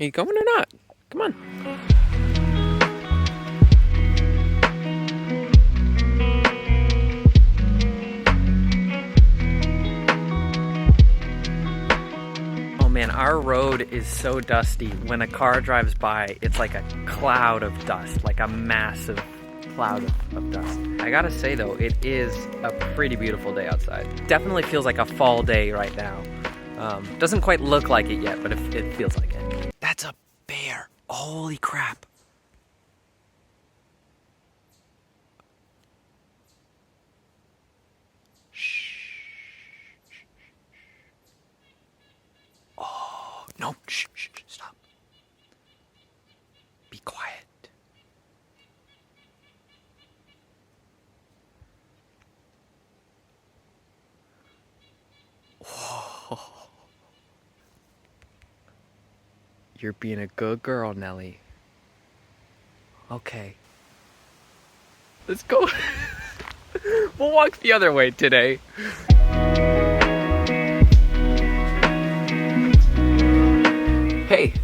Are you going or not? Come on. Oh man, our road is so dusty. When a car drives by, it's like a cloud of dust, like a massive cloud of dust. I gotta say though, it is a pretty beautiful day outside. Definitely feels like a fall day right now. Doesn't quite look like it yet, but it feels like it. That's a bear. Holy crap. No, shh, shh, shh, stop. Be quiet. Whoa. You're being a good girl, Nelly. Okay. Let's go. We'll walk the other way today. Hey,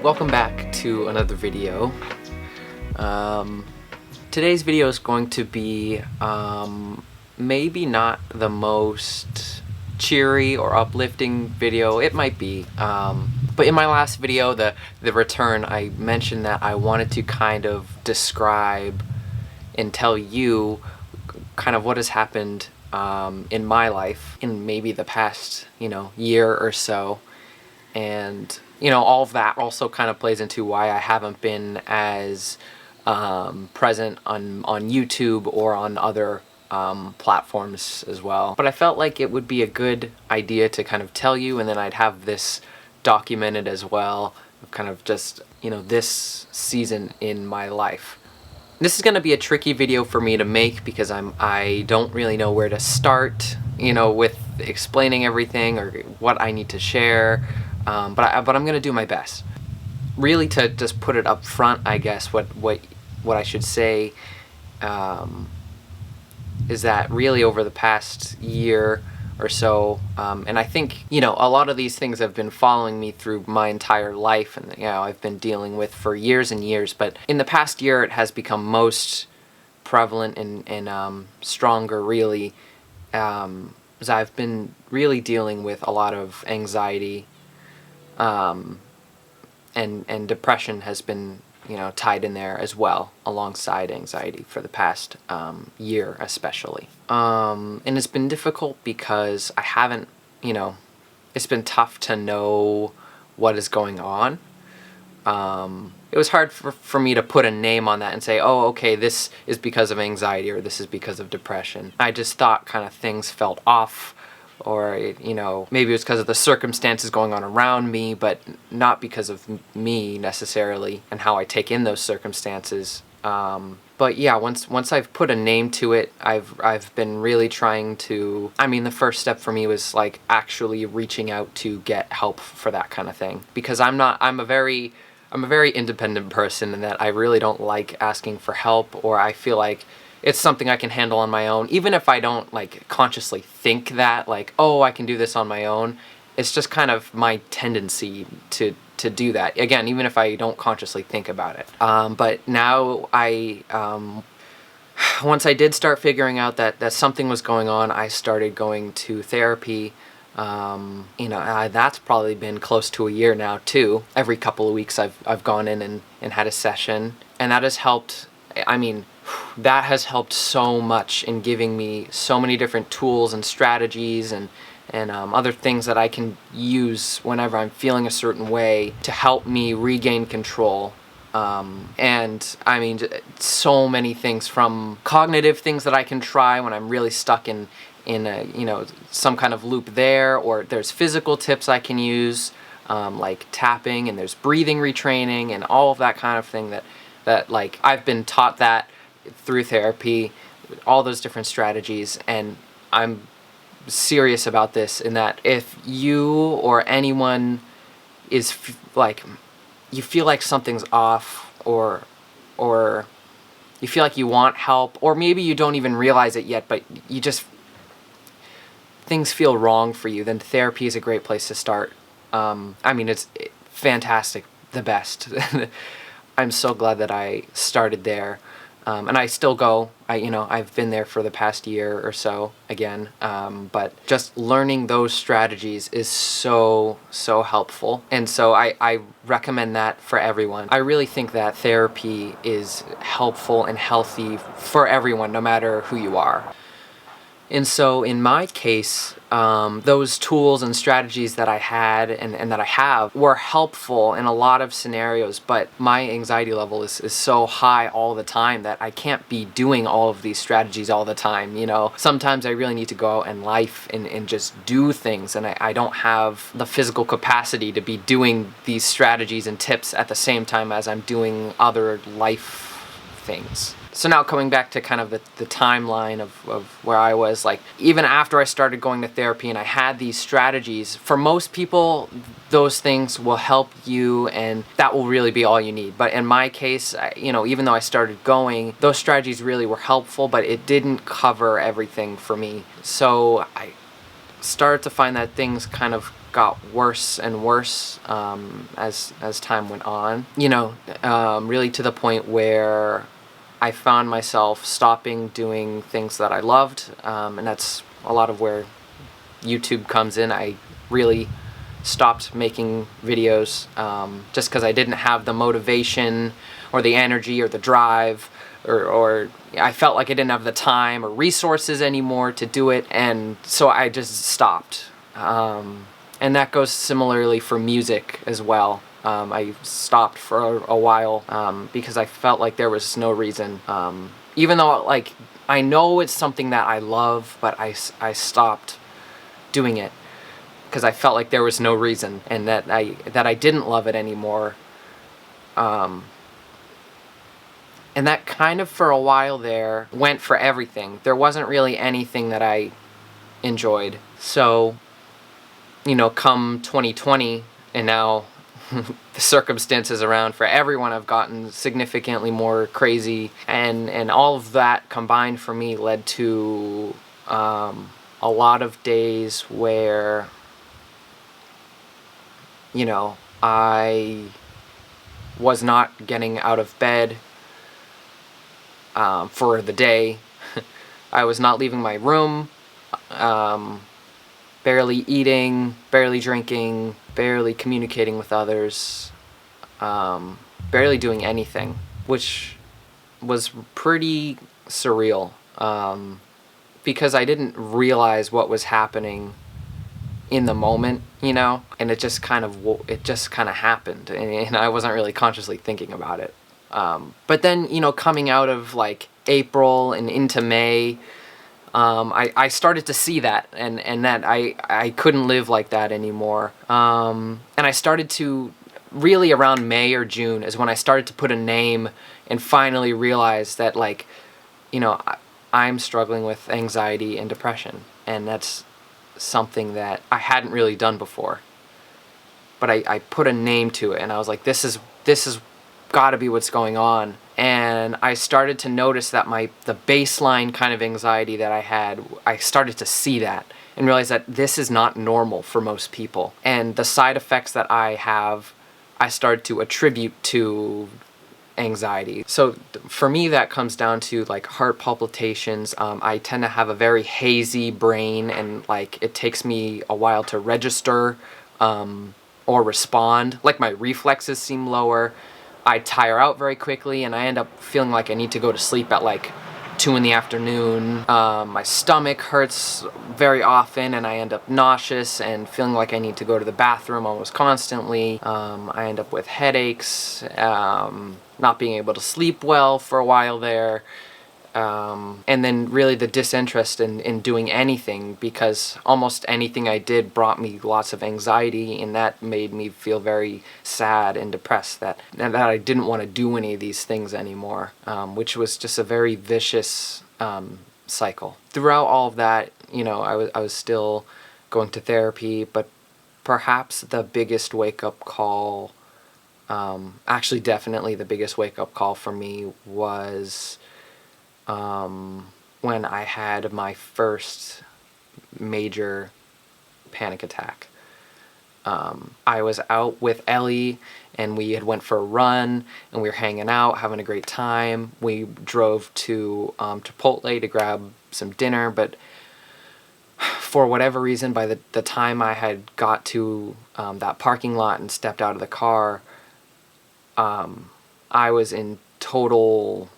welcome back to another video. Today's video is going to be maybe not the most cheery or uplifting video. It might be, but in my last video, the return, I mentioned that I wanted to kind of describe and tell you kind of what has happened in my life in maybe the past, year or so. And, all of that also kind of plays into why I haven't been as present on YouTube or on other platforms as well. But I felt like it would be a good idea to kind of tell you, and then I'd have this documented as well, kind of just, this season in my life. This is going to be a tricky video for me to make because I don't really know where to start, with explaining everything or what I need to share, but I'm going to do my best. Really, to just put it up front, I guess what I should say is that really over the past year or so, and I think, a lot of these things have been following me through my entire life, and, I've been dealing with for years and years, but in the past year it has become most prevalent and stronger, really, as I've been really dealing with a lot of anxiety, and depression has been, tied in there as well, alongside anxiety for the past year especially. And it's been difficult because I haven't, it's been tough to know what is going on. It was hard for me to put a name on that and say, oh, okay, this is because of anxiety or this is because of depression. I just thought kind of things felt off, or, maybe it was because of the circumstances going on around me, but not because of me necessarily and how I take in those circumstances. But yeah, once I've put a name to it, I've been really trying to, the first step for me was like actually reaching out to get help for that kind of thing, because I'm a very independent person, in that I really don't like asking for help, or I feel like it's something I can handle on my own, even if I don't like consciously think that, like, oh, I can do this on my own. It's just kind of my tendency to do that, again, even if I don't consciously think about it. But now once I did start figuring out that something was going on, I started going to therapy. That's probably been close to a year now too. Every couple of weeks I've gone in and had a session, and that has helped. That has helped so much in giving me so many different tools and strategies and other things that I can use whenever I'm feeling a certain way to help me regain control. So many things, from cognitive things that I can try when I'm really stuck in a, some kind of loop there, or there's physical tips I can use, like tapping, and there's breathing retraining and all of that kind of thing that like I've been taught that through therapy, all those different strategies. And I'm serious about this, in that if you or anyone is you feel like something's off, or you feel like you want help, or maybe you don't even realize it yet, but you just, things feel wrong for you, then therapy is a great place to start. It's fantastic. the best. I'm so glad that I started there. And I still go. I've been there for the past year or so again. But just learning those strategies is so, so helpful. And so I recommend that for everyone. I really think that therapy is helpful and healthy for everyone, no matter who you are. And so in my case, those tools and strategies that I had and that I have were helpful in a lot of scenarios, but my anxiety level is so high all the time that I can't be doing all of these strategies all the time. Sometimes I really need to go out in life and just do things, and I don't have the physical capacity to be doing these strategies and tips at the same time as I'm doing other life things. So now coming back to kind of the timeline of where I was, like, even after I started going to therapy and I had these strategies, for most people, those things will help you and that will really be all you need. But in my case, even though I started going, those strategies really were helpful, but it didn't cover everything for me. So I started to find that things kind of got worse and worse as time went on. Really to the point where I found myself stopping doing things that I loved, and that's a lot of where YouTube comes in. I really stopped making videos just because I didn't have the motivation or the energy or the drive, or I felt like I didn't have the time or resources anymore to do it, and so I just stopped. And that goes similarly for music as well. I stopped for a while because I felt like there was no reason. Even though, like, I know it's something that I love, but I stopped doing it because I felt like there was no reason, and that I didn't love it anymore. And that kind of for a while there went for everything. There wasn't really anything that I enjoyed. So, come 2020, and now the circumstances around for everyone have gotten significantly more crazy, and all of that combined for me led to a lot of days where I was not getting out of bed for the day. I was not leaving my room, barely eating, barely drinking, barely communicating with others, barely doing anything, which was pretty surreal because I didn't realize what was happening in the moment, and it just kind of happened, and I wasn't really consciously thinking about it. But then, coming out of like April and into May, I started to see that, and that I couldn't live like that anymore. And I started to, really around May or June is when I started to put a name and finally realize that, like, I'm struggling with anxiety and depression, and that's something that I hadn't really done before. But I put a name to it, and I was like, this is gotta be what's going on. And I started to notice that the baseline kind of anxiety that I had, I started to see that and realize that this is not normal for most people. And the side effects that I have, I started to attribute to anxiety. So for me, that comes down to like heart palpitations. I tend to have a very hazy brain, and like it takes me a while to register or respond. Like my reflexes seem lower. I tire out very quickly, and I end up feeling like I need to go to sleep at like 2 in the afternoon. My stomach hurts very often, and I end up nauseous and feeling like I need to go to the bathroom almost constantly. I end up with headaches, not being able to sleep well for a while there. And then really the disinterest in doing anything, because almost anything I did brought me lots of anxiety, and that made me feel very sad and depressed that I didn't want to do any of these things anymore, which was just a very vicious cycle. Throughout all of that, I was still going to therapy, but perhaps the biggest wake-up call, actually definitely the biggest wake-up call for me was when I had my first major panic attack. I was out with Ellie, and we had went for a run, and we were hanging out, having a great time. We drove to Chipotle to grab some dinner, but for whatever reason, by the time I had got to that parking lot and stepped out of the car, I was in total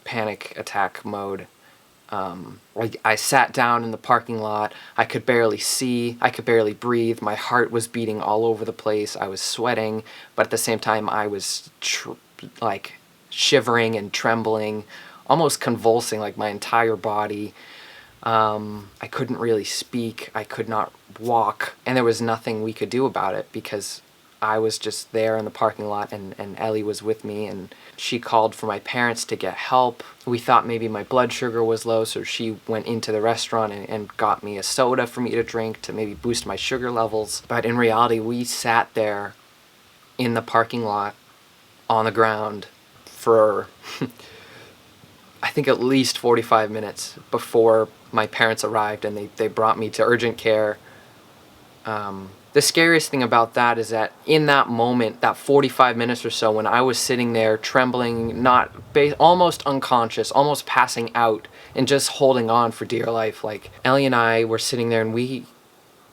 panic attack mode. I sat down in the parking lot. I could barely see. I could barely breathe. My heart was beating all over the place. I was sweating, but at the same time, I was like shivering and trembling, almost convulsing, like my entire body. I couldn't really speak. I could not walk, and there was nothing we could do about it because I was just there in the parking lot, and Ellie was with me, and she called for my parents to get help. We thought maybe my blood sugar was low, so she went into the restaurant and got me a soda for me to drink to maybe boost my sugar levels. But in reality, we sat there in the parking lot on the ground for I think at least 45 minutes before my parents arrived, and they brought me to urgent care. The scariest thing about that is that in that moment, that 45 minutes or so, when I was sitting there trembling, almost unconscious, almost passing out, and just holding on for dear life, like Ellie and I were sitting there, and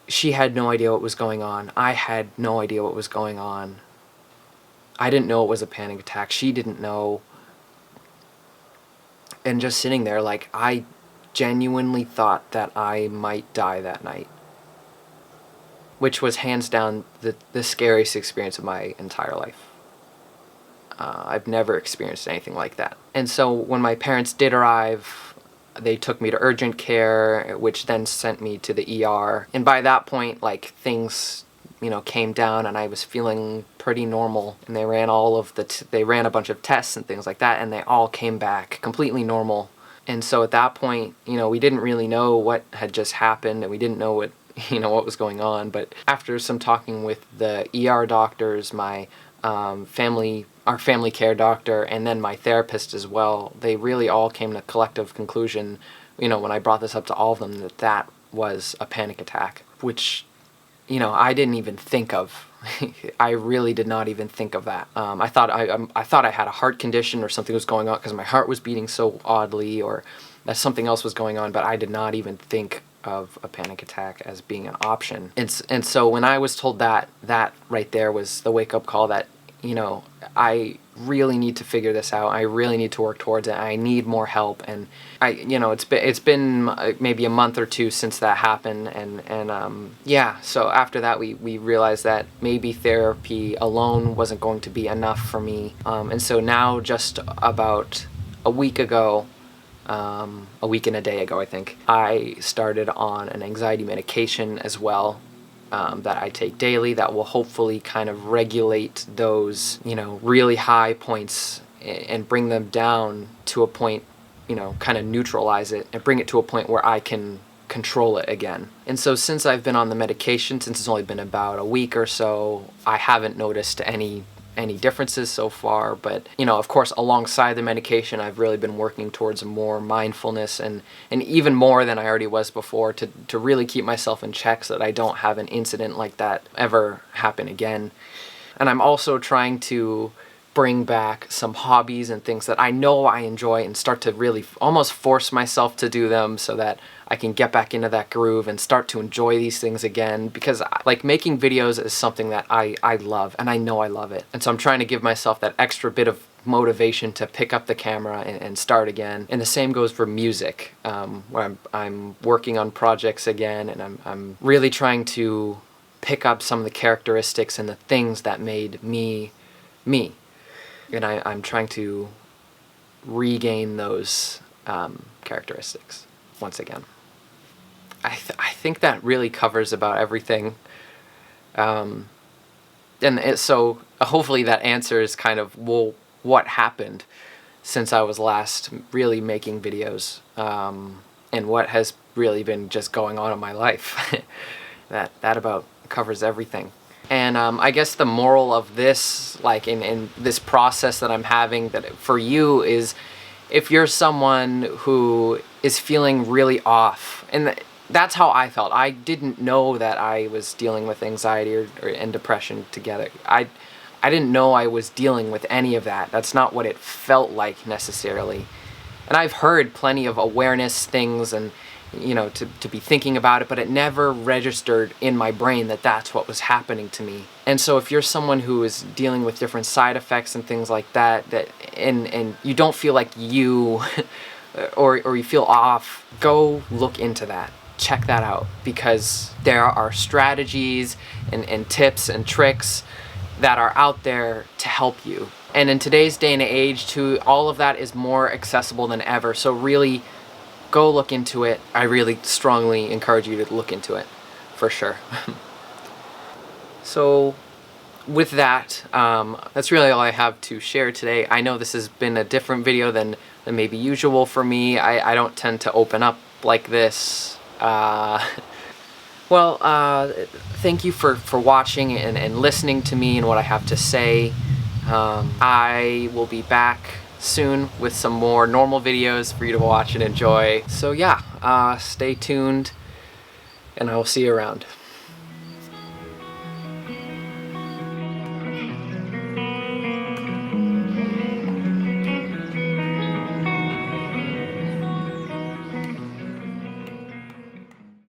she had no idea what was going on. I had no idea what was going on. I didn't know it was a panic attack. She didn't know. And just sitting there, like, I genuinely thought that I might die that night, which was hands down the scariest experience of my entire life. I've never experienced anything like that. And so when my parents did arrive, they took me to urgent care, which then sent me to the ER. And by that point, like, things, came down, and I was feeling pretty normal. And they ran they ran a bunch of tests and things like that, and they all came back completely normal. And so at that point, we didn't really know what had just happened, and we didn't know what was going on. But after some talking with the ER doctors, my our family care doctor, and then my therapist as well, they really all came to a collective conclusion, when I brought this up to all of them, that was a panic attack, which, I didn't even think of. I really did not even think of that. I thought I had a heart condition or something was going on because my heart was beating so oddly, or that something else was going on, but I did not even think of a panic attack as being an option. And so when I was told that right there was the wake-up call that, I really need to figure this out. I really need to work towards it. I need more help. And it's been maybe a month or two since that happened. And so after that, we realized that maybe therapy alone wasn't going to be enough for me. And so now, just about a week ago, a week and a day ago, I think, I started on an anxiety medication as well, that I take daily, that will hopefully kind of regulate those, really high points and bring them down to a point, kind of neutralize it and bring it to a point where I can control it again. And so since I've been on the medication, since it's only been about a week or so, I haven't noticed any differences so far. But of course, alongside the medication, I've really been working towards more mindfulness and even more than I already was before, to really keep myself in check so that I don't have an incident like that ever happen again. And I'm also trying to bring back some hobbies and things that I know I enjoy, and start to really almost force myself to do them so that I can get back into that groove and start to enjoy these things again, because like making videos is something that I love, and I know I love it. And so I'm trying to give myself that extra bit of motivation to pick up the camera and start again. And the same goes for music, where I'm working on projects again, and I'm really trying to pick up some of the characteristics and the things that made me me. And I'm trying to regain those characteristics once again. I think that really covers about everything. So hopefully that answers kind of, well, what happened since I was last really making videos, and what has really been just going on in my life. that about covers everything. And I guess the moral of this, like in this process that I'm having, that for you is, if you're someone who is feeling really off, and that's how I felt. I didn't know that I was dealing with anxiety and depression together. I didn't know I was dealing with any of that. That's not what it felt like necessarily. And I've heard plenty of awareness things and, to be thinking about it, but it never registered in my brain that that's what was happening to me. And so if you're someone who is dealing with different side effects and things like that, and you don't feel like you, or you feel off, go look into that. Check that out, because there are strategies and tips and tricks that are out there to help you. And in today's day and age too, all of that is more accessible than ever. So really, go look into it. I really strongly encourage you to look into it, for sure. So with that, that's really all I have to share today. I know this has been a different video than maybe usual for me. I don't tend to open up like this. Well, thank you for watching and listening to me and what I have to say. I will be back soon with some more normal videos for you to watch and enjoy. So yeah, stay tuned, and I will see you around.